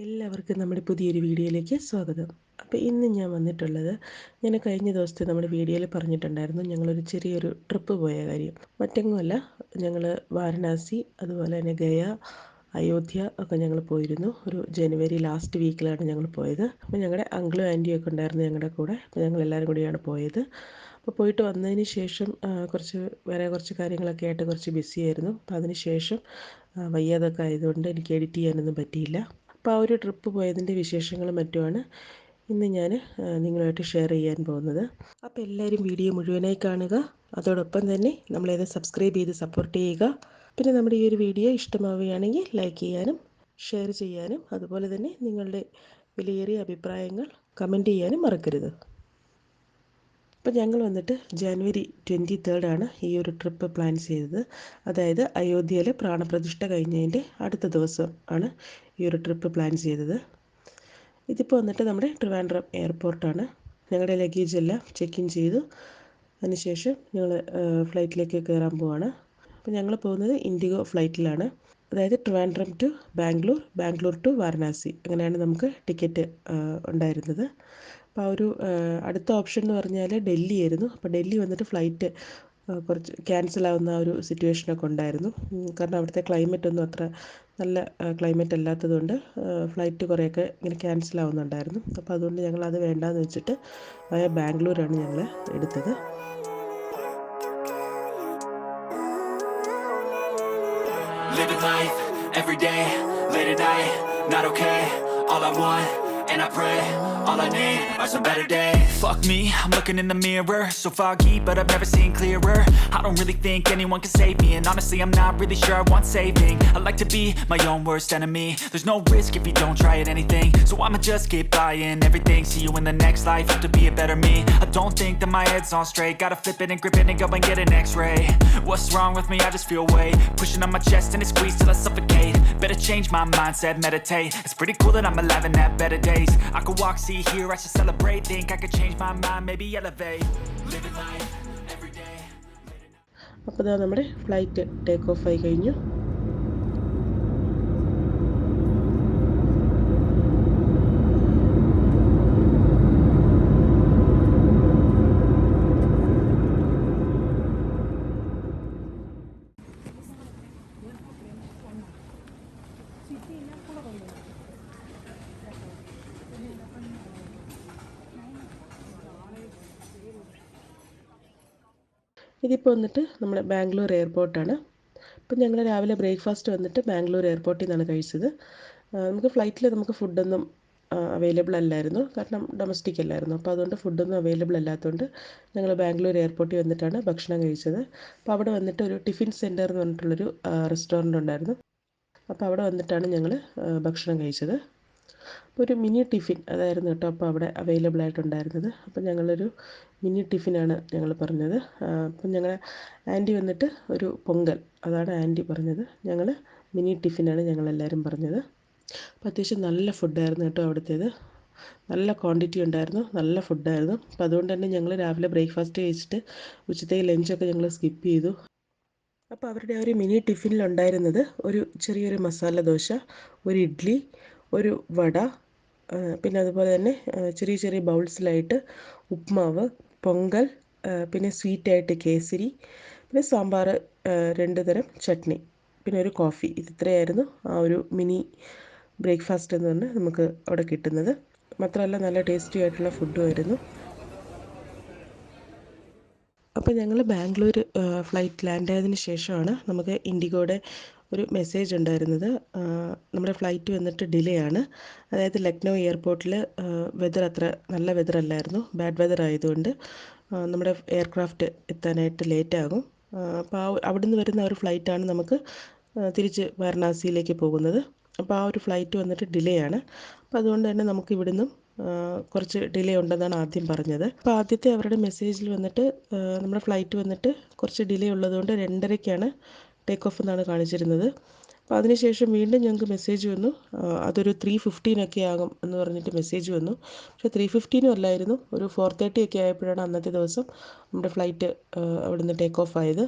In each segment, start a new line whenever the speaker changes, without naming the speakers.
എല്ലാവർക്കും നമ്മുടെ പുതിയൊരു വീഡിയോയിലേക്ക് സ്വാഗതം. അപ്പോൾ ഇന്ന് ഞാൻ വന്നിട്ടുള്ളത്, ഞാൻ കഴിഞ്ഞ ദിവസത്തെ നമ്മുടെ വീഡിയോയിൽ പറഞ്ഞിട്ടുണ്ടായിരുന്നു ഞങ്ങളൊരു ചെറിയൊരു ട്രിപ്പ് പോയ കാര്യം. മറ്റെങ്ങുമല്ല, ഞങ്ങൾ വാരണാസി അതുപോലെ തന്നെ ഗയ, അയോധ്യ ഒക്കെ ഞങ്ങൾ പോയിരുന്നു. ഒരു ജനുവരി ലാസ്റ്റ് വീക്കിലാണ് ഞങ്ങൾ പോയത്. അപ്പോൾ ഞങ്ങളുടെ അങ്കിളും ആൻറ്റിയും ഒക്കെ ഉണ്ടായിരുന്നു ഞങ്ങളുടെ കൂടെ. അപ്പോൾ ഞങ്ങൾ എല്ലാവരും കൂടിയാണ് പോയത്. അപ്പോൾ പോയിട്ട് വന്നതിന് ശേഷം കുറച്ച് കാര്യങ്ങളൊക്കെ ആയിട്ട് കുറച്ച് ബിസി ആയിരുന്നു. അപ്പോൾ അതിന് ശേഷം വയ്യാതൊക്കെ ആയതുകൊണ്ട് എനിക്ക് എഡിറ്റ് ചെയ്യാനൊന്നും പറ്റിയില്ല. അപ്പോൾ ആ ഒരു ട്രിപ്പ് പോയതിൻ്റെ വിശേഷങ്ങളും മറ്റുമാണ് ഇന്ന് ഞാൻ നിങ്ങളുമായിട്ട് ഷെയർ ചെയ്യാൻ പോകുന്നത്. അപ്പോൾ എല്ലാവരും വീഡിയോ മുഴുവനായി കാണുക. അതോടൊപ്പം തന്നെ നമ്മളേത് സബ്സ്ക്രൈബ് ചെയ്ത് സപ്പോർട്ട് ചെയ്യുക. പിന്നെ നമ്മുടെ ഈ ഒരു വീഡിയോ ഇഷ്ടമാവുകയാണെങ്കിൽ ലൈക്ക് ചെയ്യാനും ഷെയർ ചെയ്യാനും അതുപോലെ തന്നെ നിങ്ങളുടെ വിലയേറിയ അഭിപ്രായങ്ങൾ കമൻറ്റ് ചെയ്യാനും മറക്കരുത്. അപ്പോൾ ഞങ്ങൾ വന്നിട്ട് ജനുവരി 23 ഈ ഒരു ട്രിപ്പ് പ്ലാൻ ചെയ്തത്. അതായത് അയോധ്യയിൽ പ്രാണപ്രതിഷ്ഠ കഴിഞ്ഞതിൻ്റെ അടുത്ത ദിവസം ആണ് ഈ ഒരു ട്രിപ്പ് പ്ലാൻ ചെയ്തത്. ഇതിപ്പോൾ വന്നിട്ട് നമ്മുടെ ട്രിവാൻഡ്രം എയർപോർട്ടാണ്. ഞങ്ങളുടെ ലഗേജ് എല്ലാം ചെക്ക് ഇൻ ചെയ്തു. അതിനുശേഷം ഞങ്ങൾ ഫ്ലൈറ്റിലേക്ക് കയറാൻ പോവാണ്. അപ്പോൾ ഞങ്ങൾ പോകുന്നത് ഇൻഡിഗോ ഫ്ലൈറ്റിലാണ്. അതായത് ട്രിവാൻഡ്രം ടു ബാംഗ്ലൂർ, ബാംഗ്ലൂർ ടു വാരണാസി, അങ്ങനെയാണ് നമുക്ക് ടിക്കറ്റ് ഉണ്ടായിരുന്നത്. അപ്പോൾ ആ ഒരു അടുത്ത ഓപ്ഷൻ എന്ന് പറഞ്ഞാൽ ഡൽഹി ആയിരുന്നു. അപ്പോൾ ഡൽഹി വന്നിട്ട് ഫ്ലൈറ്റ് കുറച്ച് ക്യാൻസലാവുന്ന ഒരു സിറ്റുവേഷനൊക്കെ ഉണ്ടായിരുന്നു. കാരണം അവിടുത്തെ ക്ലൈമറ്റ് ഒന്നും അത്ര നല്ല ക്ലൈമറ്റ് അല്ലാത്തതുകൊണ്ട് ഫ്ലൈറ്റ് കുറേയൊക്കെ ഇങ്ങനെ ക്യാൻസലാവുന്നുണ്ടായിരുന്നു. അപ്പോൾ അതുകൊണ്ട് ഞങ്ങൾ അത് വേണ്ടാന്ന് വെച്ചിട്ട് ബാംഗ്ലൂരാണ് ഞങ്ങൾ എടുത്തത്.
Living life, every day, late at night, not okay. All I want, and I pray, all I need are some better days. Fuck me, I'm looking in the mirror, so foggy, but I've never seen clearer. I don't really think anyone can save me, and honestly I'm not really sure I want saving. I like to be my own worst enemy. There's no risk if you don't try at anything, so I'ma just keep buying everything. See you in the next life, have to be a better me. I don't think that my head's on straight, gotta flip it and grip it and go and get an x-ray. What's wrong with me? I just feel weight pushing on my chest and it squeezes till I suffocate. Better change my mindset, meditate. It's pretty cool that I'm alive and have better days. I could walk, see, hear, I should celebrate. Think I could change my mind, maybe elevate. Living life every day.
അപ്പോൾ ഇതാ നമ്മുടെ flight take off ആയി കഴിഞ്ഞു. ഇതിപ്പോൾ വന്നിട്ട് നമ്മുടെ ബാംഗ്ലൂർ എയർപോർട്ടാണ്. ഇപ്പം ഞങ്ങൾ രാവിലെ ബ്രേക്ക്ഫാസ്റ്റ് വന്നിട്ട് ബാംഗ്ലൂർ എയർപോർട്ടിൽ നിന്നാണ് കഴിച്ചത്. നമുക്ക് ഫ്ലൈറ്റിൽ നമുക്ക് ഫുഡൊന്നും അവൈലബിൾ അല്ലായിരുന്നു, കാരണം ഡൊമസ്റ്റിക് അല്ലായിരുന്നു. അപ്പോൾ അതുകൊണ്ട് ഫുഡൊന്നും അവൈലബിൾ അല്ലാത്തതുകൊണ്ട് ഞങ്ങൾ ബാംഗ്ലൂർ എയർപോർട്ടിൽ വന്നിട്ടാണ് ഭക്ഷണം കഴിച്ചത്. അപ്പോൾ അവിടെ വന്നിട്ട് ഒരു ടിഫിൻ സെൻറ്റർ എന്ന് പറഞ്ഞിട്ടുള്ളൊരു റെസ്റ്റോറൻ്റ് ഉണ്ടായിരുന്നു. അപ്പോൾ അവിടെ വന്നിട്ടാണ് ഞങ്ങൾ ഭക്ഷണം കഴിച്ചത്. അപ്പോൾ ഒരു മിനി ടിഫിൻ അതായിരുന്നു കേട്ടോ അപ്പോൾ അവിടെ അവൈലബിൾ ആയിട്ടുണ്ടായിരുന്നത്. അപ്പോൾ ഞങ്ങളൊരു മിനി ടിഫിനാണ് ഞങ്ങൾ പറഞ്ഞത്. അപ്പം ഞങ്ങൾ ആൻറ്റി വന്നിട്ട് ഒരു പൊങ്കൽ, അതാണ് ആൻറ്റി പറഞ്ഞത്. ഞങ്ങൾ മിനി ടിഫിനാണ് ഞങ്ങളെല്ലാവരും പറഞ്ഞത്. അപ്പോൾ അത്യാവശ്യം നല്ല ഫുഡായിരുന്നു കേട്ടോ അവിടുത്തേത്. നല്ല ക്വാണ്ടിറ്റി ഉണ്ടായിരുന്നു, നല്ല ഫുഡായിരുന്നു. അപ്പോൾ അതുകൊണ്ട് തന്നെ ഞങ്ങൾ രാവിലെ ബ്രേക്ക്ഫാസ്റ്റ് കഴിച്ചിട്ട് ഉച്ചത്തേക്ക് ലഞ്ചൊക്കെ ഞങ്ങൾ സ്കിപ്പ് ചെയ്തു. അപ്പോൾ അവരുടെ ആ ഒരു മിനി ടിഫിനിലുണ്ടായിരുന്നത് ഒരു ചെറിയൊരു മസാല ദോശ, ഒരു ഇഡ്ഡലി, ഒരു വട, പിന്നെ അതുപോലെ തന്നെ ചെറിയ ചെറിയ ബൗൾസിലായിട്ട് ഉപ്മാവ്, പൊങ്കൽ, പിന്നെ സ്വീറ്റായിട്ട് കേസരി, പിന്നെ സാമ്പാർ, 2 തരം ചട്നി, പിന്നെ ഒരു കോഫി. ഇത്രയായിരുന്നു ആ ഒരു മിനി ബ്രേക്ക്ഫാസ്റ്റ് എന്ന് പറഞ്ഞാൽ നമുക്ക് അവിടെ കിട്ടുന്നത്. മാത്രമല്ല നല്ല ടേസ്റ്റി ആയിട്ടുള്ള ഫുഡും ആയിരുന്നു. അപ്പോൾ ഞങ്ങൾ ബാംഗ്ലൂർ ഫ്ലൈറ്റ് ലാൻഡ് ആയതിനു ശേഷമാണ് നമുക്ക് ഇൻഡിഗോയുടെ ഒരു മെസ്സേജ് ഉണ്ടായിരുന്നത്. നമ്മുടെ ഫ്ലൈറ്റ് വന്നിട്ട് ഡിലേ ആണ്. അതായത് ലക്നൗ എയർപോർട്ടിൽ വെതർ അത്ര നല്ല വെതർ അല്ലായിരുന്നു, ബാഡ് വെതർ ആയതുകൊണ്ട് നമ്മുടെ എയർക്രാഫ്റ്റ് എത്താനായിട്ട് ലേറ്റാകും. അപ്പോൾ അവിടുന്ന് വരുന്ന ഒരു ഫ്ലൈറ്റാണ് നമുക്ക് തിരിച്ച് വാരണാസിയിലേക്ക് പോകുന്നത്. അപ്പോൾ ആ ഒരു ഫ്ലൈറ്റ് വന്നിട്ട് ഡിലേ ആണ്. അപ്പോൾ അതുകൊണ്ട് തന്നെ നമുക്ക് ഇവിടുന്ന് കുറച്ച് ഡിലേ ഉണ്ടെന്നാണ് ആദ്യം പറഞ്ഞത്. അപ്പോൾ ആദ്യത്തെ അവരുടെ മെസ്സേജിൽ വന്നിട്ട് നമ്മുടെ ഫ്ലൈറ്റ് വന്നിട്ട് കുറച്ച് ഡിലേ ഉള്ളതുകൊണ്ട് 2:30-ക്കാണ് ടേക്ക് ഓഫ് എന്നാണ് കാണിച്ചിരുന്നത്. അപ്പോൾ അതിനുശേഷം വീണ്ടും ഞങ്ങൾക്ക് മെസ്സേജ് വന്നു, അതൊരു 3:15 ആകും എന്ന് പറഞ്ഞിട്ട് മെസ്സേജ് വന്നു. പക്ഷേ 3:15 അല്ലായിരുന്നു, ഒരു 4:30 ആയപ്പോഴാണ് അന്നത്തെ ദിവസം നമ്മുടെ ഫ്ലൈറ്റ് അവിടുന്ന് ടേക്ക് ഓഫ് ആയത്.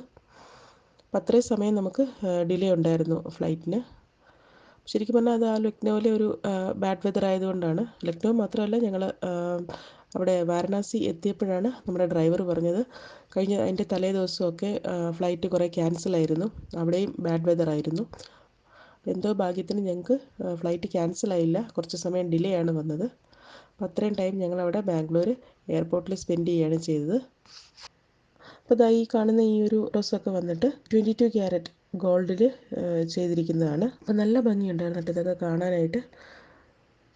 അപ്പോൾ അത്രയും സമയം നമുക്ക് ഡിലേ ഉണ്ടായിരുന്നു ഫ്ലൈറ്റിന്. ശരിക്കും പറഞ്ഞാൽ അത് ആ ലക്നൗവിലെ ഒരു ബാഡ് വെതർ ആയതുകൊണ്ടാണ്. ലക്നൗ മാത്രമല്ല, ഞങ്ങൾ അവിടെ വാരണാസി എത്തിയപ്പോഴാണ് നമ്മുടെ ഡ്രൈവർ പറഞ്ഞത് കഴിഞ്ഞ അതിൻ്റെ തലേ ദിവസമൊക്കെ ഫ്ലൈറ്റ് കുറേ ക്യാൻസലായിരുന്നു, അവിടെയും ബാഡ് വെതർ ആയിരുന്നു. എന്തോ ഭാഗ്യത്തിന് ഞങ്ങൾക്ക് ഫ്ലൈറ്റ് ക്യാൻസലായില്ല, കുറച്ച് സമയം ഡിലേ ആണ് വന്നത്. അപ്പോൾ അത്രയും ടൈം ഞങ്ങളവിടെ ബാംഗ്ലൂർ എയർപോർട്ടിൽ സ്പെൻഡ് ചെയ്യുകയാണ് ചെയ്തത്. അപ്പോൾ ഇതാ ഈ കാണുന്ന ഈ ഒരു ഡ്രസ്സൊക്കെ വന്നിട്ട് 22 ക്യാരറ്റ് ഗോൾഡിൽ ചെയ്തിരിക്കുന്നതാണ്. അപ്പോൾ നല്ല ഭംഗിയുണ്ടായിരുന്നു കേട്ടോ ഇതൊക്കെ കാണാനായിട്ട്.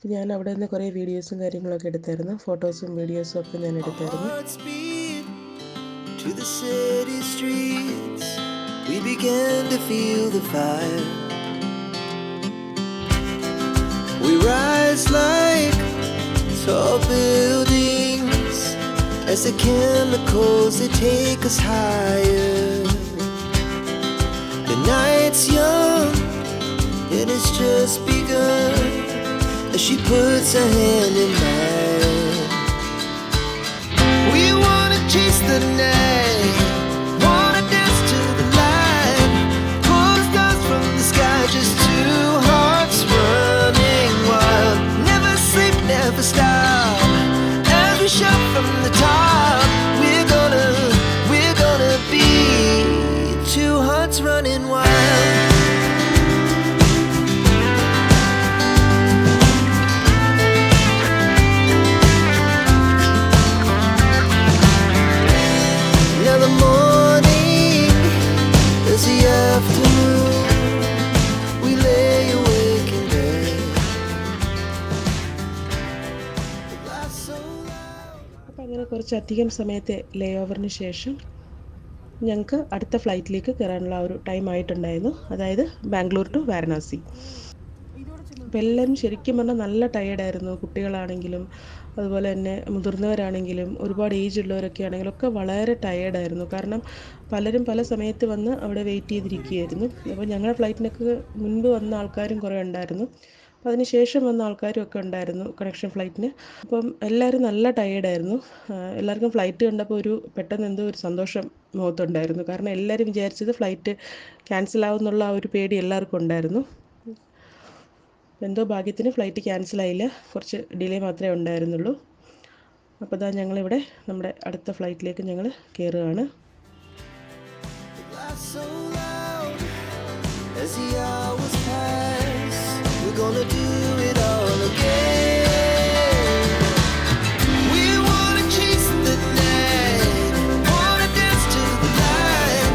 ഞാൻ അവിടെ നിന്ന് കുറേ വീഡിയോസും കാര്യങ്ങളൊക്കെ എടുത്തായിരുന്നു, ഫോട്ടോസും വീഡിയോസും ഒക്കെ ഞാൻ എടുത്തായിരുന്നു.
To the city streets, we began to feel the fire. We rise like tall buildings as the chemicals they take us higher. The night's young and it's just begun as she puts her hand in mine. We wanna chase the night, wanna dance to the light, pull the stars from the sky, just two hearts running wild. Never sleep, never stop, as we shout from the top. We're gonna be two hearts running wild. Now the morning is the afternoon, we lay awake in bed. Life's so loud.
അപ്പോൾ അങ്ങനെ കുറച്ചധികം സമയത്തെ ലേ ഓവറിന് ശേഷം ഞങ്ങൾക്ക് അടുത്ത ഫ്ലൈറ്റിലേക്ക് കയറാനുള്ള ഒരു time ആയിട്ടുണ്ടായിരുന്നു, അതായത് ബാംഗ്ലൂർ ടു വാരണാസി. അപ്പോൾ എല്ലാവരും ശരിക്കും പറഞ്ഞാൽ നല്ല ടയേർഡായിരുന്നു. കുട്ടികളാണെങ്കിലും അതുപോലെ തന്നെ മുതിർന്നവരാണെങ്കിലും ഒരുപാട് ഏജ് ഉള്ളവരൊക്കെ ആണെങ്കിലും ഒക്കെ വളരെ ടയേർഡായിരുന്നു. കാരണം പലരും പല സമയത്ത് വന്ന് അവിടെ വെയിറ്റ് ചെയ്തിരിക്കുകയായിരുന്നു. അപ്പോൾ ഞങ്ങളുടെ ഫ്ലൈറ്റിനൊക്കെ മുൻപ് വന്ന ആൾക്കാരും കുറേ ഉണ്ടായിരുന്നു, അപ്പോൾ അതിന് ശേഷം വന്ന ആൾക്കാരും ഒക്കെ ഉണ്ടായിരുന്നു കണക്ഷൻ ഫ്ലൈറ്റിന്. അപ്പം എല്ലാവരും നല്ല ടയേർഡായിരുന്നു. എല്ലാവർക്കും ഫ്ലൈറ്റ് കണ്ടപ്പോൾ പെട്ടെന്ന് എന്തോ ഒരു സന്തോഷം മുഖത്തുണ്ടായിരുന്നു. കാരണം എല്ലാവരും വിചാരിച്ചത് ഫ്ലൈറ്റ് ക്യാൻസലാവുന്നുള്ള ആ ഒരു പേടി എല്ലാവർക്കും ഉണ്ടായിരുന്നു. എന്തോ ഭാഗ്യത്തിന് ഫ്ലൈറ്റ് ക്യാൻസലായില്ല, കുറച്ച് ഡിലേ മാത്രമേ ഉണ്ടായിരുന്നുള്ളൂ. അപ്പോൾ ഇതാ ഞങ്ങളിവിടെ നമ്മുടെ അടുത്ത ഫ്ലൈറ്റിലേക്ക് ഞങ്ങൾ കയറുകയാണ്.
Life's so loud as the hours pass. We're gonna do it all again. We wanna chase the night, wanna dance to the light,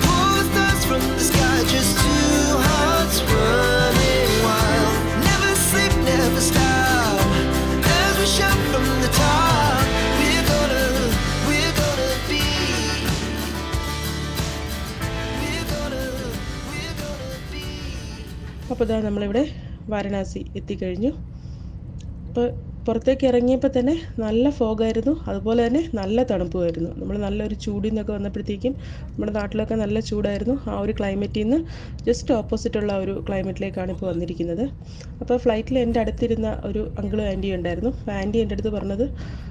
pull the stars from the sky, just two hearts running wild. Never sleep, never stop, as we shout from the top. We're gonna be, we're gonna be.
അപ്പോൾ ഇതാ നമ്മളിവിടെ വാരണാസി എത്തിക്കഴിഞ്ഞു. അപ്പോൾ പുറത്തേക്ക് ഇറങ്ങിയപ്പോൾ തന്നെ നല്ല ഫോഗായിരുന്നു, അതുപോലെ തന്നെ നല്ല തണുപ്പുമായിരുന്നു. നമ്മൾ നല്ലൊരു ചൂടിൽ നിന്നൊക്കെ വന്നപ്പോഴത്തേക്കും നമ്മുടെ നാട്ടിലൊക്കെ നല്ല ചൂടായിരുന്നു. ആ ഒരു ക്ലൈമറ്റിൽ നിന്ന് ജസ്റ്റ് ഓപ്പോസിറ്റുള്ള ഒരു ക്ലൈമറ്റിലേക്കാണ് ഇപ്പോൾ വന്നിരിക്കുന്നത്. അപ്പോൾ ഫ്ലൈറ്റിൽ എൻ്റെ അടുത്തിരുന്ന ഒരു അങ്കിളും ആൻറ്റിയും ഉണ്ടായിരുന്നു. അപ്പോൾ ആൻറ്റി എൻ്റെ അടുത്ത് പറഞ്ഞത്,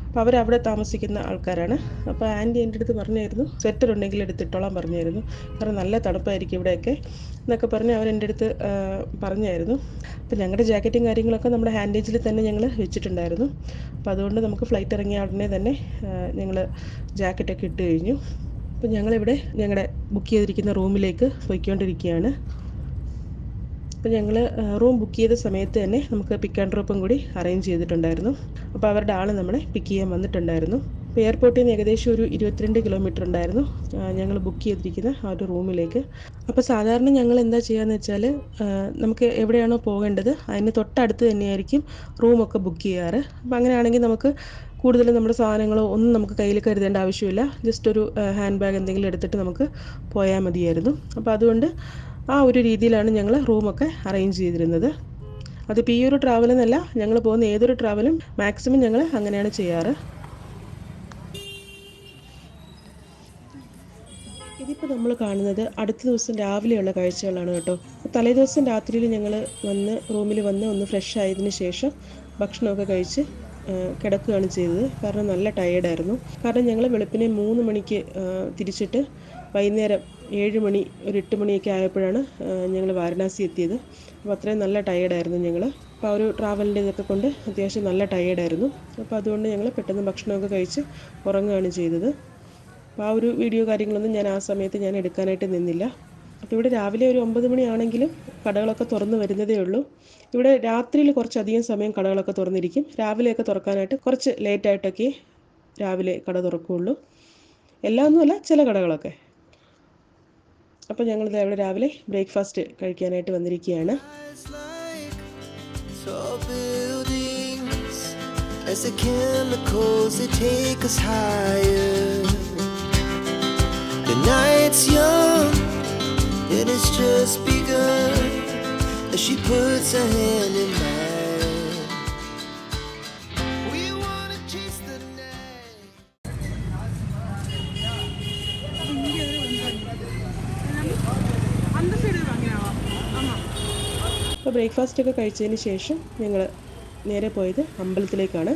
അപ്പോൾ അവരവിടെ താമസിക്കുന്ന ആൾക്കാരാണ്. അപ്പോൾ ആൻറ്റി എൻ്റെ അടുത്ത് പറഞ്ഞായിരുന്നു സ്വെറ്റർ ഉണ്ടെങ്കിൽ എടുത്തിട്ടോളാൻ പറഞ്ഞായിരുന്നു, കാരണം നല്ല തണുപ്പായിരിക്കും ഇവിടെയൊക്കെ എന്നൊക്കെ പറഞ്ഞ് അവരെൻ്റെ അടുത്ത് പറഞ്ഞായിരുന്നു. അപ്പോൾ ഞങ്ങളുടെ ജാക്കറ്റും കാര്യങ്ങളൊക്കെ നമ്മുടെ ഹാൻഡേജിൽ തന്നെ ഞങ്ങൾ വെച്ചിട്ടുണ്ടായിരുന്നു. അപ്പോൾ അതുകൊണ്ട് നമുക്ക് ഫ്ലൈറ്റ് ഇറങ്ങിയ ഉടനെ തന്നെ ഞങ്ങൾ ജാക്കറ്റൊക്കെ ഇട്ട് കഴിഞ്ഞു. അപ്പോൾ ഞങ്ങളിവിടെ ഞങ്ങളുടെ ബുക്ക് ചെയ്തിരിക്കുന്ന റൂമിലേക്ക് പോയിക്കൊണ്ടിരിക്കുകയാണ്. അപ്പോൾ ഞങ്ങൾ റൂം ബുക്ക് ചെയ്ത സമയത്ത് തന്നെ നമുക്ക് പിക്ക് ആൻഡ് ഡ്രോപ്പും കൂടി അറേഞ്ച് ചെയ്തിട്ടുണ്ടായിരുന്നു. അപ്പോൾ അവരുടെ ആൾ നമ്മളെ പിക്ക് ചെയ്യാൻ വന്നിട്ടുണ്ടായിരുന്നു. അപ്പോൾ എയർപോർട്ടിൽ നിന്ന് ഏകദേശം ഒരു 22 കിലോമീറ്റർ ഉണ്ടായിരുന്നു ഞങ്ങൾ ബുക്ക് ചെയ്തിരിക്കുന്ന ആ ഒരു റൂമിലേക്ക്. അപ്പോൾ സാധാരണ ഞങ്ങൾ എന്താ ചെയ്യുകയെന്ന് വെച്ചാൽ, നമുക്ക് എവിടെയാണോ പോകേണ്ടത് അതിന് തൊട്ടടുത്ത് തന്നെയായിരിക്കും റൂമൊക്കെ ബുക്ക് ചെയ്യാറ്. അപ്പോൾ അങ്ങനെയാണെങ്കിൽ നമുക്ക് കൂടുതലും നമ്മുടെ സാധനങ്ങളോ ഒന്നും നമുക്ക് കയ്യിൽ കരുതേണ്ട ആവശ്യമില്ല. ജസ്റ്റ് ഒരു ഹാൻഡ് ബാഗ് എന്തെങ്കിലും എടുത്തിട്ട് നമുക്ക് പോയാൽ മതിയായിരുന്നു. അപ്പോൾ അതുകൊണ്ട് ആ ഒരു രീതിയിലാണ് ഞങ്ങൾ റൂമൊക്കെ അറേഞ്ച് ചെയ്തിരുന്നത്. അതിപ്പോൾ ഈ ഒരു ട്രാവലെന്നല്ല, ഞങ്ങൾ പോകുന്ന ഏതൊരു ട്രാവലും മാക്സിമം ഞങ്ങൾ അങ്ങനെയാണ് ചെയ്യാറ്. ഇതിപ്പോൾ നമ്മൾ കാണുന്നത് അടുത്ത ദിവസം രാവിലെയുള്ള കാഴ്ചകളാണ് കേട്ടോ. തലേ ദിവസം രാത്രിയിൽ ഞങ്ങൾ റൂമിൽ വന്ന് ഒന്ന് ഫ്രഷ് ആയതിന് ശേഷം ഭക്ഷണമൊക്കെ കഴിച്ച് കിടക്കുകയാണ് ചെയ്തത്. കാരണം നല്ല ടയേർഡായിരുന്നു. കാരണം ഞങ്ങൾ വെളുപ്പിനെ 3 മണിക്ക് തിരിച്ചിട്ട് വൈകുന്നേരം 7 മണി ഒരു 8 മണിയൊക്കെ ആയപ്പോഴാണ് ഞങ്ങൾ വാരണാസി എത്തിയത്. അപ്പോൾ അത്രയും നല്ല ടയേർഡായിരുന്നു ഞങ്ങൾ. അപ്പോൾ ആ ഒരു ട്രാവലിൻ്റെ ഇതൊക്കെ കൊണ്ട് അത്യാവശ്യം നല്ല ടയേർഡായിരുന്നു. അപ്പോൾ അതുകൊണ്ട് ഞങ്ങൾ പെട്ടെന്ന് ഭക്ഷണമൊക്കെ കഴിച്ച് ഉറങ്ങുകയാണ് ചെയ്തത്. അപ്പോൾ ആ ഒരു വീഡിയോ കാര്യങ്ങളൊന്നും ഞാൻ ആ സമയത്ത് ഞാൻ എടുക്കാനായിട്ട് നിന്നില്ല. അപ്പോൾ ഇവിടെ രാവിലെ ഒരു 9 മണിയാണെങ്കിലും കടകളൊക്കെ തുറന്ന് വരുന്നതേ ഉള്ളൂ. ഇവിടെ രാത്രിയിൽ കുറച്ചധികം സമയം കടകളൊക്കെ തുറന്നിരിക്കും. രാവിലെയൊക്കെ തുറക്കാനായിട്ട് കുറച്ച് ലേറ്റായിട്ടൊക്കെ രാവിലെ കട തുറക്കുകയുള്ളൂ. എല്ലാം ഒന്നുമല്ല, ചില കടകളൊക്കെ. അപ്പോൾ ഞങ്ങളിത് ഇവിടെ രാവിലെ ബ്രേക്ക്ഫാസ്റ്റ് കഴിക്കാനായിട്ട് വന്നിരിക്കുകയാണ്. As the chemicals they take us higher. The night's young and it's just begun as she puts her hand in mine. We wanna chase the night. അപ്പോൾ ബ്രേക്ക്ഫാസ്റ്റൊക്കെ കഴിച്ചതിന് ശേഷം ഞങ്ങൾ നേരെ പോയത് അമ്പലത്തിലേക്കാണ്.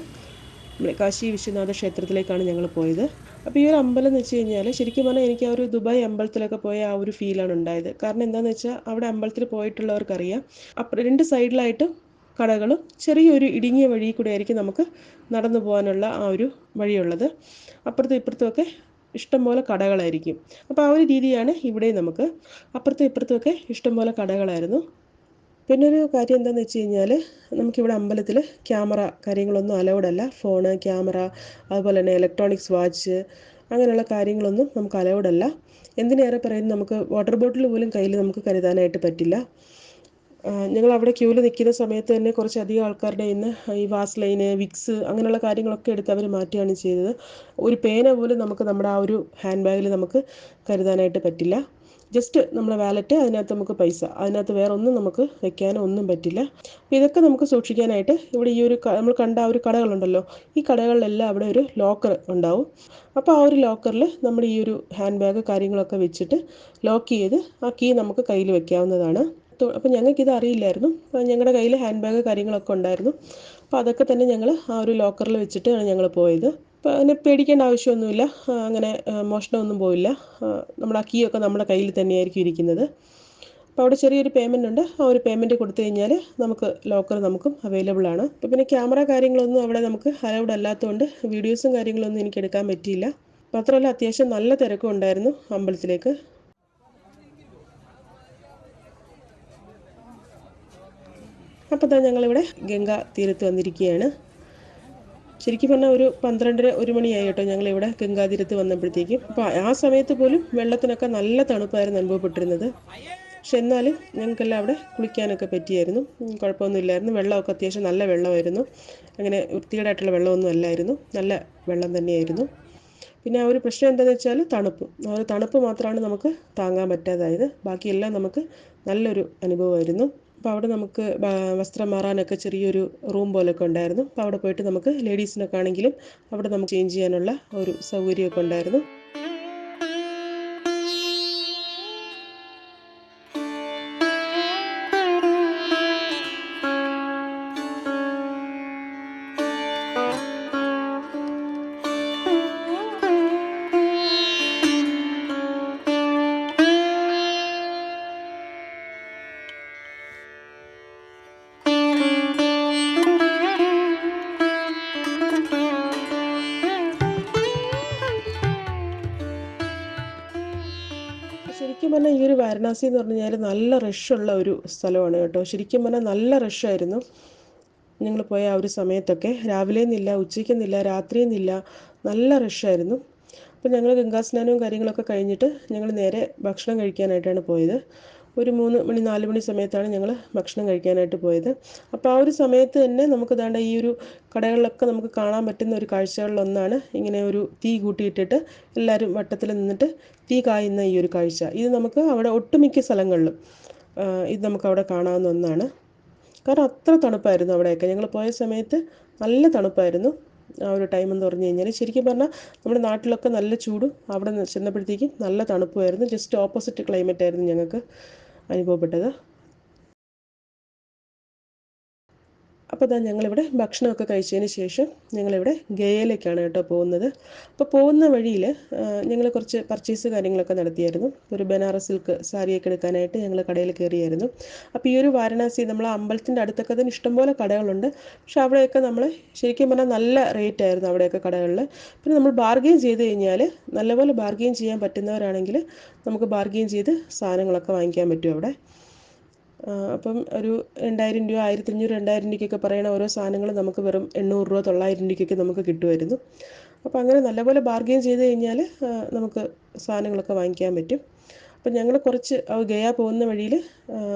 കാശി വിശ്വനാഥ ക്ഷേത്രത്തിലേക്കാണ് ഞങ്ങൾ പോയത്. അപ്പോൾ ഈ ഒരു അമ്പലം എന്ന് വെച്ച് കഴിഞ്ഞാൽ ശരിക്കും പറഞ്ഞാൽ എനിക്ക് ആ ഒരു ദുബായ് അമ്പലത്തിലൊക്കെ പോയ ആ ഒരു ഫീലാണ് ഉണ്ടായത്. കാരണം എന്താണെന്ന് വെച്ചാൽ അവിടെ അമ്പലത്തിൽ പോയിട്ടുള്ളവർക്കറിയാം, അപ്പോൾ 2 സൈഡിലായിട്ടും കടകളും ചെറിയൊരു ഇടുങ്ങിയ വഴി കൂടെ ആയിരിക്കും നമുക്ക് നടന്നു പോകാനുള്ള ആ ഒരു വഴിയുള്ളത്. അപ്പുറത്തും ഇപ്പുറത്തുമൊക്കെ ഇഷ്ടംപോലെ കടകളായിരിക്കും. അപ്പോൾ ആ ഒരു രീതിയാണ് ഇവിടെ നമുക്ക്. അപ്പുറത്തും ഇപ്പുറത്തുമൊക്കെ ഇഷ്ടംപോലെ കടകളായിരുന്നു. പിന്നെ ഒരു കാര്യം എന്താണെന്ന് വെച്ച് കഴിഞ്ഞാൽ നമുക്കിവിടെ അമ്പലത്തിൽ ക്യാമറ കാര്യങ്ങളൊന്നും അലൗഡ് അല്ല. ഫോണ്, ക്യാമറ, അതുപോലെ തന്നെ ഇലക്ട്രോണിക്സ് വാച്ച്, അങ്ങനെയുള്ള കാര്യങ്ങളൊന്നും നമുക്ക് അലൗഡ് അല്ല. എന്തിനേറെ പറയുന്നത് നമുക്ക് വാട്ടർ ബോട്ടിൽ പോലും കയ്യിൽ നമുക്ക് കരുതാനായിട്ട് പറ്റില്ല. ഞങ്ങൾ അവിടെ ക്യൂവിൽ നിൽക്കുന്ന സമയത്ത് തന്നെ കുറച്ചധികം ആൾക്കാരുടെ ഇന്ന് ഈ വാസ്ലൈന്, വിക്സ് അങ്ങനെയുള്ള കാര്യങ്ങളൊക്കെ എടുത്ത് അവർ മാറ്റുകയാണ് ചെയ്തത്. ഒരു പേന പോലും നമുക്ക് നമ്മുടെ ആ ഒരു ഹാൻഡ് ബാഗിൽ നമുക്ക് കരുതാനായിട്ട് പറ്റില്ല. ജസ്റ്റ് നമ്മുടെ വാലറ്റ്, അതിനകത്ത് നമുക്ക് പൈസ, അതിനകത്ത് വേറെ ഒന്നും നമുക്ക് വെക്കാനോ ഒന്നും പറ്റില്ല. അപ്പോൾ ഇതൊക്കെ നമുക്ക് സൂക്ഷിക്കാനായിട്ട് ഇവിടെ ഈ ഒരു നമ്മൾ കണ്ട ആ ഒരു കടകളുണ്ടല്ലോ, ഈ കടകളിലെല്ലാം അവിടെ ഒരു ലോക്കർ ഉണ്ടാവും. അപ്പോൾ ആ ഒരു ലോക്കറിൽ നമ്മൾ ഈ ഒരു ഹാൻഡ് ബാഗ് കാര്യങ്ങളൊക്കെ വെച്ചിട്ട് ലോക്ക് ചെയ്ത് ആ കീ നമുക്ക് കയ്യിൽ വെക്കാവുന്നതാണ്. അപ്പോൾ ഞങ്ങൾക്കിത് അറിയില്ലായിരുന്നു. ഞങ്ങളുടെ കയ്യിൽ ഹാൻഡ് ബാഗ് കാര്യങ്ങളൊക്കെ ഉണ്ടായിരുന്നു. അപ്പോൾ അതൊക്കെ തന്നെ ഞങ്ങൾ ആ ഒരു ലോക്കറിൽ വെച്ചിട്ടാണ് ഞങ്ങൾ പോയത്. അപ്പോൾ അതിനെ പേടിക്കേണ്ട ആവശ്യമൊന്നുമില്ല. അങ്ങനെ മോഷണമൊന്നും പോയില്ല. നമ്മുടെ ആ കീ ഒക്കെ നമ്മുടെ കയ്യിൽ തന്നെയായിരിക്കും ഇരിക്കുന്നത്. അപ്പോൾ അവിടെ ചെറിയൊരു പേയ്മെൻ്റ് ഉണ്ട്. ആ ഒരു പേയ്മെൻറ്റ് കൊടുത്തു കഴിഞ്ഞാൽ നമുക്ക് ലോക്കർ നമുക്കും അവൈലബിൾ ആണ്. അപ്പോൾ പിന്നെ ക്യാമറ കാര്യങ്ങളൊന്നും അവിടെ നമുക്ക് അലൗഡ് അല്ലാത്തതുകൊണ്ട് വീഡിയോസും കാര്യങ്ങളൊന്നും എനിക്ക് എടുക്കാൻ പറ്റിയില്ല. മാത്രമല്ല അത്യാവശ്യം നല്ല തിരക്കും ഉണ്ടായിരുന്നു അമ്പലത്തിലേക്ക്. അപ്പോൾ തന്നെ ഞങ്ങളിവിടെ ഗംഗാ തീരത്ത് വന്നിരിക്കുകയാണ്. ശരിക്കും പറഞ്ഞാൽ ഒരു 12:30-1 മണിയായി കേട്ടോ ഞങ്ങളിവിടെ ഗംഗാതീരത്ത് വന്നപ്പോഴത്തേക്കും. അപ്പോൾ ആ സമയത്ത് പോലും വെള്ളത്തിനൊക്കെ നല്ല തണുപ്പായിരുന്നു അനുഭവപ്പെട്ടിരുന്നത്. പക്ഷെ എന്നാലും ഞങ്ങൾക്കെല്ലാം അവിടെ കുളിക്കാനൊക്കെ പറ്റിയായിരുന്നു. കുഴപ്പമൊന്നുമില്ലായിരുന്നു. വെള്ളമൊക്കെ അത്യാവശ്യം നല്ല വെള്ളമായിരുന്നു. അങ്ങനെ വൃത്തികേടായിട്ടുള്ള വെള്ളമൊന്നും അല്ലായിരുന്നു. നല്ല വെള്ളം തന്നെയായിരുന്നു. പിന്നെ ആ ഒരു പ്രശ്നം എന്താണെന്ന് വെച്ചാൽ തണുപ്പ്. ആ ഒരു തണുപ്പ് മാത്രമാണ് നമുക്ക് താങ്ങാൻ പറ്റാതായത്. ബാക്കിയെല്ലാം നമുക്ക് നല്ലൊരു അനുഭവമായിരുന്നു. അപ്പോൾ അവിടെ നമുക്ക് വസ്ത്രം മാറാനൊക്കെ ചെറിയൊരു റൂം പോലൊക്കെ ഉണ്ടായിരുന്നു. അപ്പോൾ അവിടെ പോയിട്ട് നമുക്ക് ലേഡീസിനൊക്കെ ആണെങ്കിലും അവിടെ നമുക്ക് ചേഞ്ച് ചെയ്യാനുള്ള ഒരു സൗകര്യമൊക്കെ ഉണ്ടായിരുന്നു. ശരിക്കും പറഞ്ഞാൽ ഈ ഒരു വാരണാസി എന്ന് പറഞ്ഞു കഴിഞ്ഞാൽ നല്ല റഷുള്ള ഒരു സ്ഥലമാണ് കേട്ടോ. ശരിക്കും പറഞ്ഞാൽ നല്ല റഷായിരുന്നു ഞങ്ങൾ പോയ ആ ഒരു സമയത്തൊക്കെ. രാവിലെയെന്നില്ല, ഉച്ചയ്ക്കെന്നില്ല, രാത്രിയെന്നില്ല, നല്ല റഷായിരുന്നു. അപ്പോൾ ഞങ്ങൾ ഗംഗാസ്നാനവും കാര്യങ്ങളൊക്കെ കഴിഞ്ഞിട്ട് ഞങ്ങൾ നേരെ ഭക്ഷണം കഴിക്കാനായിട്ടാണ് പോയത്. ഒരു 3 മണി 4 മണി സമയത്താണ് ഞങ്ങൾ ഭക്ഷണം കഴിക്കാനായിട്ട് പോയത്. അപ്പോൾ ആ ഒരു സമയത്ത് തന്നെ നമുക്ക് ദാണ്ട ഈ ഒരു കടകളിലൊക്കെ നമുക്ക് കാണാൻ പറ്റുന്ന ഒരു കാഴ്ചകളിലൊന്നാണ് ഇങ്ങനെ ഒരു തീ കൂട്ടിയിട്ടിട്ട് എല്ലാവരും വട്ടത്തിൽ നിന്നിട്ട് തീ കായുന്ന ഈ ഒരു കാഴ്ച. ഇത് നമുക്ക് അവിടെ ഒട്ടുമിക്ക സ്ഥലങ്ങളിലും ഇത് നമുക്കവിടെ കാണാവുന്ന ഒന്നാണ്. കാരണം അത്ര തണുപ്പായിരുന്നു അവിടെയൊക്കെ. ഞങ്ങൾ പോയ സമയത്ത് നല്ല തണുപ്പായിരുന്നു ആ ഒരു ടൈം എന്ന് പറഞ്ഞു കഴിഞ്ഞാൽ. ശരിക്കും പറഞ്ഞാൽ നമ്മുടെ നാട്ടിലൊക്കെ നല്ല ചൂടും അവിടെ ചെന്നപ്പോഴത്തേക്കും നല്ല തണുപ്പുമായിരുന്നു. ജസ്റ്റ് ഓപ്പോസിറ്റ് ക്ലൈമറ്റ് ആയിരുന്നു ഞങ്ങൾക്ക് അനുഭവപ്പെട്ടത്. അപ്പോൾ ഇതാ ഞങ്ങളിവിടെ ഭക്ഷണമൊക്കെ കഴിച്ചതിന് ശേഷം ഞങ്ങളിവിടെ ഗയയിലേക്കാണ് കേട്ടോ പോകുന്നത്. അപ്പോൾ പോകുന്ന വഴിയിൽ ഞങ്ങൾ കുറച്ച് പർച്ചേസ് കാര്യങ്ങളൊക്കെ നടത്തിയായിരുന്നു. ഒരു ബനാറസ് സിൽക്ക് സാരിയൊക്കെ എടുക്കാനായിട്ട് ഞങ്ങൾ കടയിൽ കയറിയായിരുന്നു. അപ്പോൾ ഈ ഒരു വാരണാസി നമ്മൾ അമ്പലത്തിൻ്റെ അടുത്തൊക്കെ തന്നെ ഇഷ്ടംപോലെ കടകളുണ്ട്. പക്ഷെ അവിടെയൊക്കെ നമ്മൾ ശരിക്കും പറഞ്ഞാൽ നല്ല റേറ്റ് ആയിരുന്നു അവിടെയൊക്കെ കടകളിൽ. പിന്നെ നമ്മൾ ബാർഗെയിൻ ചെയ്ത് കഴിഞ്ഞാൽ, നല്ലപോലെ ബാർഗെയിൻ ചെയ്യാൻ പറ്റുന്നവരാണെങ്കിൽ നമുക്ക് ബാർഗെയിൻ ചെയ്ത് സാധനങ്ങളൊക്കെ വാങ്ങിക്കാൻ പറ്റും അവിടെ. അപ്പം ഒരു 2000 രൂപ, 1500, 2000 രൂപയ്ക്കൊക്കെ പറയണ ഓരോ സാധനങ്ങൾ നമുക്ക് വെറും 800 രൂപ, 900 രൂപയ്ക്കൊക്കെ നമുക്ക് കിട്ടുമായിരുന്നു. അപ്പോൾ അങ്ങനെ നല്ലപോലെ ബാർഗെയിൻ ചെയ്ത് കഴിഞ്ഞാൽ നമുക്ക് സാധനങ്ങളൊക്കെ വാങ്ങിക്കാൻ പറ്റും. അപ്പം ഞങ്ങൾ കുറച്ച് ഗയ പോകുന്ന വഴിയിൽ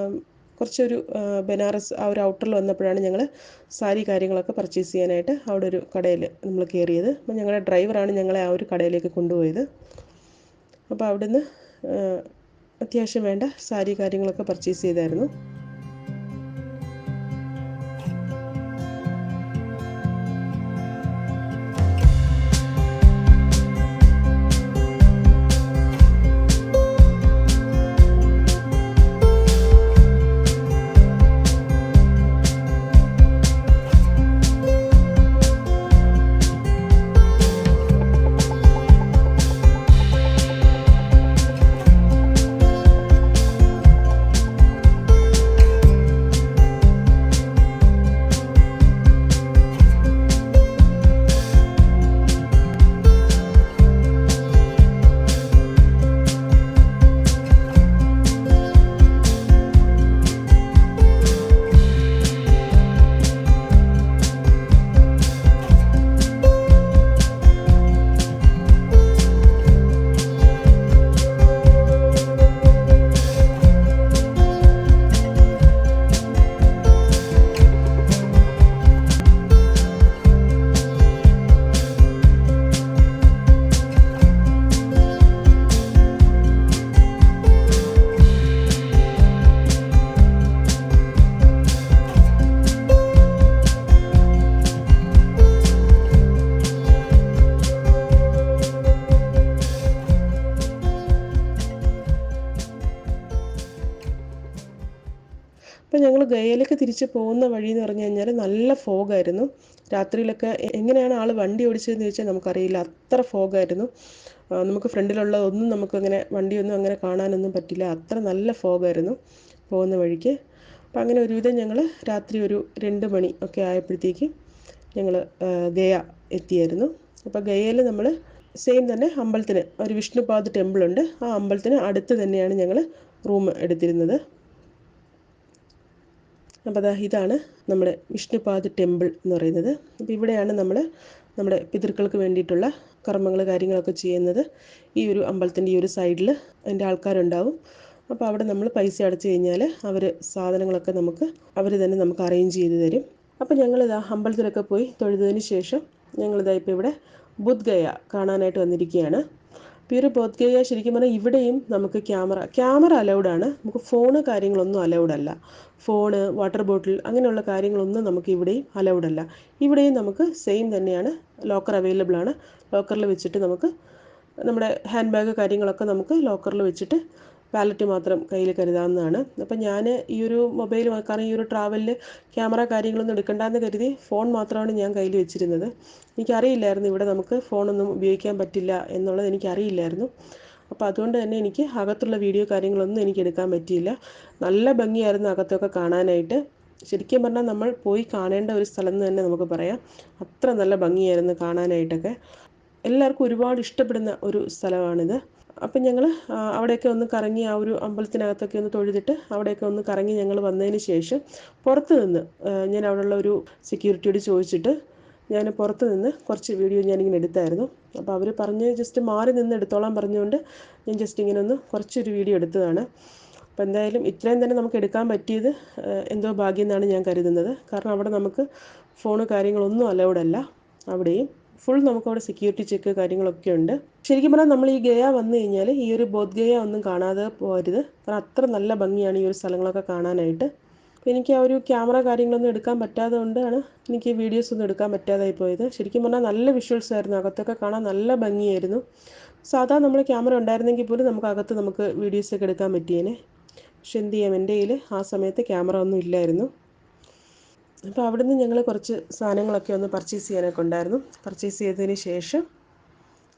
കുറച്ചൊരു ബനാറസ് ആ ഒരു ഔട്ടറിൽ വന്നപ്പോഴാണ് ഞങ്ങൾ സാരി കാര്യങ്ങളൊക്കെ പർച്ചേസ് ചെയ്യാനായിട്ട് അവിടെ ഒരു കടയിൽ നമ്മൾ കയറിയത്. അപ്പം ഞങ്ങളുടെ ഡ്രൈവറാണ് ഞങ്ങളെ ആ ഒരു കടയിലേക്ക് കൊണ്ടുപോയത്. അപ്പോൾ അവിടുന്ന് അത്യാവശ്യം വേണ്ട സാരി കാര്യങ്ങളൊക്കെ പർച്ചേസ് ചെയ്തായിരുന്നു. അപ്പോൾ ഞങ്ങൾ ഗയയിലേക്ക് തിരിച്ച് പോകുന്ന വഴി എന്ന് പറഞ്ഞു കഴിഞ്ഞാൽ നല്ല ഫോഗായിരുന്നു. രാത്രിയിലൊക്കെ എങ്ങനെയാണ് ആൾ വണ്ടി ഓടിച്ചതെന്ന് ചോദിച്ചാൽ നമുക്കറിയില്ല, അത്ര ഫോഗായിരുന്നു. നമുക്ക് ഫ്രണ്ടിലുള്ള ഒന്നും നമുക്കങ്ങനെ വണ്ടിയൊന്നും അങ്ങനെ കാണാനൊന്നും പറ്റില്ല, അത്ര നല്ല ഫോഗായിരുന്നു പോകുന്ന വഴിക്ക്. അപ്പോൾ അങ്ങനെ ഒരുവിധം ഞങ്ങൾ രാത്രി ഒരു 2 മണി ഒക്കെ ആയപ്പോഴത്തേക്കും ഞങ്ങൾ ഗയ എത്തിയായിരുന്നു. അപ്പോൾ ഗയയിൽ നമ്മൾ സെയിം തന്നെ അമ്പലത്തിന് ഒരു വിഷ്ണുപാദ് ടെമ്പിളുണ്ട്, ആ അമ്പലത്തിന് അടുത്ത് തന്നെയാണ് ഞങ്ങൾ റൂം എടുത്തിരുന്നത്. അപ്പോൾ ഇതാണ് നമ്മുടെ വിഷ്ണുപാദ് ടെമ്പിൾ എന്ന് പറയുന്നത്. അപ്പോൾ ഇവിടെയാണ് നമ്മുടെ പിതൃക്കൾക്ക് വേണ്ടിയിട്ടുള്ള കർമ്മങ്ങൾ കാര്യങ്ങളൊക്കെ ചെയ്യുന്നത്. ഈ ഒരു അമ്പലത്തിൻ്റെ ഈ ഒരു സൈഡിൽ അതിൻ്റെ ആൾക്കാരുണ്ടാവും. അപ്പോൾ അവിടെ നമ്മൾ പൈസ അടച്ചു കഴിഞ്ഞാൽ അവർ സാധനങ്ങളൊക്കെ അവർ തന്നെ നമുക്ക് അറേഞ്ച് ചെയ്ത് തരും. അപ്പോൾ ഞങ്ങളിതാ അമ്പലത്തിലൊക്കെ പോയി തൊഴുതതിന് ശേഷം ഞങ്ങളിതാ ഇപ്പോൾ ഇവിടെ ബുദ്ധ് ഗയ കാണാനായിട്ട് വന്നിരിക്കുകയാണ്. അപ്പോൾ ഈ ഒരു ബുദ്ധ് ഗയ ശരിക്കും പറഞ്ഞാൽ ഇവിടെയും നമുക്ക് ക്യാമറ അലൗഡാണ്, നമുക്ക് ഫോണ് കാര്യങ്ങളൊന്നും അലൗഡല്ല. ഫോണ്, വാട്ടർ ബോട്ടിൽ അങ്ങനെയുള്ള കാര്യങ്ങളൊന്നും നമുക്ക് ഇവിടെയും അലൗഡല്ല. ഇവിടെയും നമുക്ക് സെയിം തന്നെയാണ്, ലോക്കർ അവൈലബിൾ ആണ്. ലോക്കറിൽ വെച്ചിട്ട് നമുക്ക് നമ്മുടെ ഹാൻഡ് ബാഗ് കാര്യങ്ങളൊക്കെ നമുക്ക് ലോക്കറിൽ വെച്ചിട്ട് വാലറ്റ് മാത്രം കയ്യിൽ കരുതാവുന്നതാണ്. അപ്പം ഞാൻ ഈ ഒരു മൊബൈൽ, കാരണം ഈ ഒരു ട്രാവലിൽ ക്യാമറ കാര്യങ്ങളൊന്നും എടുക്കണ്ടെന്ന് കരുതി ഫോൺ മാത്രമാണ് ഞാൻ കയ്യിൽ വെച്ചിരുന്നത്. എനിക്കറിയില്ലായിരുന്നു ഇവിടെ നമുക്ക് ഫോണൊന്നും ഉപയോഗിക്കാൻ പറ്റില്ല എന്നുള്ളത് എനിക്കറിയില്ലായിരുന്നു. അപ്പോൾ അതുകൊണ്ട് തന്നെ എനിക്ക് അകത്തുള്ള വീഡിയോ കാര്യങ്ങളൊന്നും എനിക്ക് എടുക്കാൻ പറ്റിയില്ല. നല്ല ഭംഗിയായിരുന്നു അകത്തൊക്കെ കാണാനായിട്ട്. ശരിക്കും പറഞ്ഞാൽ നമ്മൾ പോയി കാണേണ്ട ഒരു സ്ഥലം എന്ന് തന്നെ നമുക്ക് പറയാം. അത്ര നല്ല ഭംഗിയായിരുന്നു കാണാനായിട്ടൊക്കെ. എല്ലാവർക്കും ഒരുപാട് ഇഷ്ടപ്പെടുന്ന ഒരു സ്ഥലമാണിത്. അപ്പം ഞങ്ങൾ അവിടെയൊക്കെ ഒന്ന് കറങ്ങി, ആ ഒരു അമ്പലത്തിനകത്തൊക്കെ ഒന്ന് തൊഴുതിട്ട് അവിടെയൊക്കെ ഒന്ന് കറങ്ങി ഞങ്ങൾ വന്നതിന് ശേഷം പുറത്ത് നിന്ന് ഞാൻ അവിടെയുള്ള ഒരു സെക്യൂരിറ്റിയോട് ചോദിച്ചിട്ട് ഞാൻ പുറത്ത് നിന്ന് കുറച്ച് വീഡിയോ ഞാനിങ്ങനെ എടുത്തായിരുന്നു. അപ്പോൾ അവർ പറഞ്ഞ് ജസ്റ്റ് മാറി നിന്ന് എടുത്തോളാൻ പറഞ്ഞുകൊണ്ട് ഞാൻ ജസ്റ്റ് ഇങ്ങനെ ഒന്ന് കുറച്ചൊരു വീഡിയോ എടുത്തതാണ്. അപ്പോൾ എന്തായാലും ഇത്രയും തന്നെ നമുക്ക് എടുക്കാൻ പറ്റിയത് എന്തോ ഭാഗ്യം എന്നാണ് ഞാൻ കരുതുന്നത്. കാരണം അവിടെ നമുക്ക് ഫോണ് കാര്യങ്ങളൊന്നും അലൗഡല്ല. അവിടെയും ഫുൾ നമുക്കവിടെ സെക്യൂരിറ്റി ചെക്ക് കാര്യങ്ങളൊക്കെ ഉണ്ട്. ശരിക്കും പറഞ്ഞാൽ നമ്മൾ ഈ ഗയ വന്നു കഴിഞ്ഞാൽ ഈ ഒരു ബോധ് ഗയ ഒന്നും കാണാതെ പോകരുത്. കാരണം അത്ര നല്ല ഭംഗിയാണ് ഈ ഒരു സ്ഥലങ്ങളൊക്കെ കാണാനായിട്ട്. അപ്പോൾ എനിക്ക് ആ ഒരു ക്യാമറ കാര്യങ്ങളൊന്നും എടുക്കാൻ പറ്റാതെ കൊണ്ടാണ് എനിക്ക് വീഡിയോസ് ഒന്നും എടുക്കാൻ പറ്റാതായി പോയത്. ശരിക്കും പറഞ്ഞാൽ നല്ല വിഷ്വൽസ് ആയിരുന്നു, അകത്തൊക്കെ കാണാൻ നല്ല ഭംഗിയായിരുന്നു. സാധാ നമ്മൾ ക്യാമറ ഉണ്ടായിരുന്നെങ്കിൽ പോലും നമുക്ക് വീഡിയോസൊക്കെ എടുക്കാൻ പറ്റിയേനെ. പക്ഷെ എന്ത് ചെയ്യാം, എൻ്റെ കയ്യിൽ ആ സമയത്ത് ക്യാമറ ഒന്നും ഇല്ലായിരുന്നു. അപ്പോൾ അവിടുന്ന് ഞങ്ങൾ കുറച്ച് സാധനങ്ങളൊക്കെ ഒന്ന് പർച്ചേസ് ചെയ്യാനൊക്കെ ഉണ്ടായിരുന്നു. പർച്ചേസ് ചെയ്തതിന് ശേഷം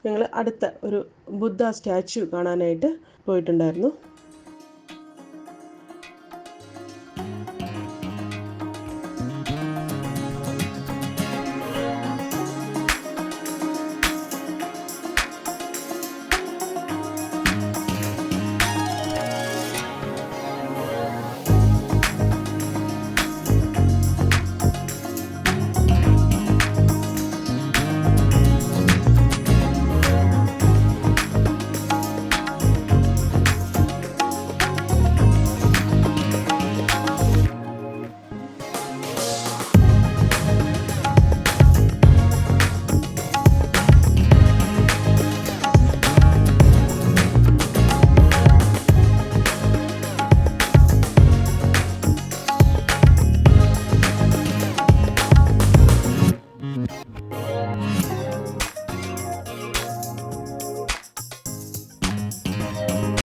ഞങ്ങൾ അടുത്ത ഒരു ബുദ്ധ സ്റ്റാച്യു കാണാനായിട്ട് പോയിട്ടുണ്ടായിരുന്നു.